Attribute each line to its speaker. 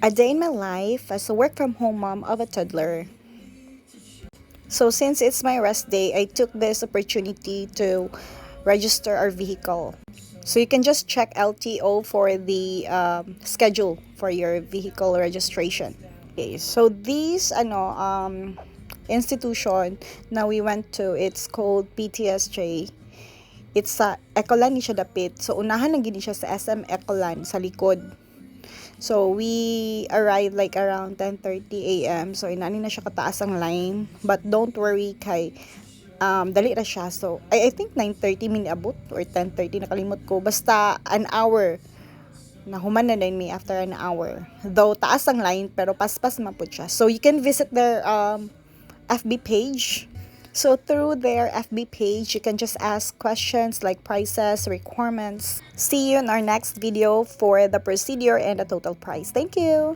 Speaker 1: A day in my life as a work from home mom of a toddler. So since it's my rest day, I took this opportunity to register our vehicle. So you can just check LTO for the schedule for your vehicle registration. Okay, so this institution na we went to, it's called PTSJ. It's sa Ecolan ni siya dapit. So unahan lang gini siya sa SM Ecolan sa likod. So we arrived like around 10:30 a.m. So inani na siya kataas ang line, but don't worry kay dali ra siya. So I think 9:30 min abot or 10:30 nakalimot ko. Basta an hour nahuman na din me after an hour. Though taas ang line pero paspas man pud siya. So you can visit their FB page. So through their FB page, you can just ask questions like prices, requirements. See you in our next video for the procedure and the total price. Thank you.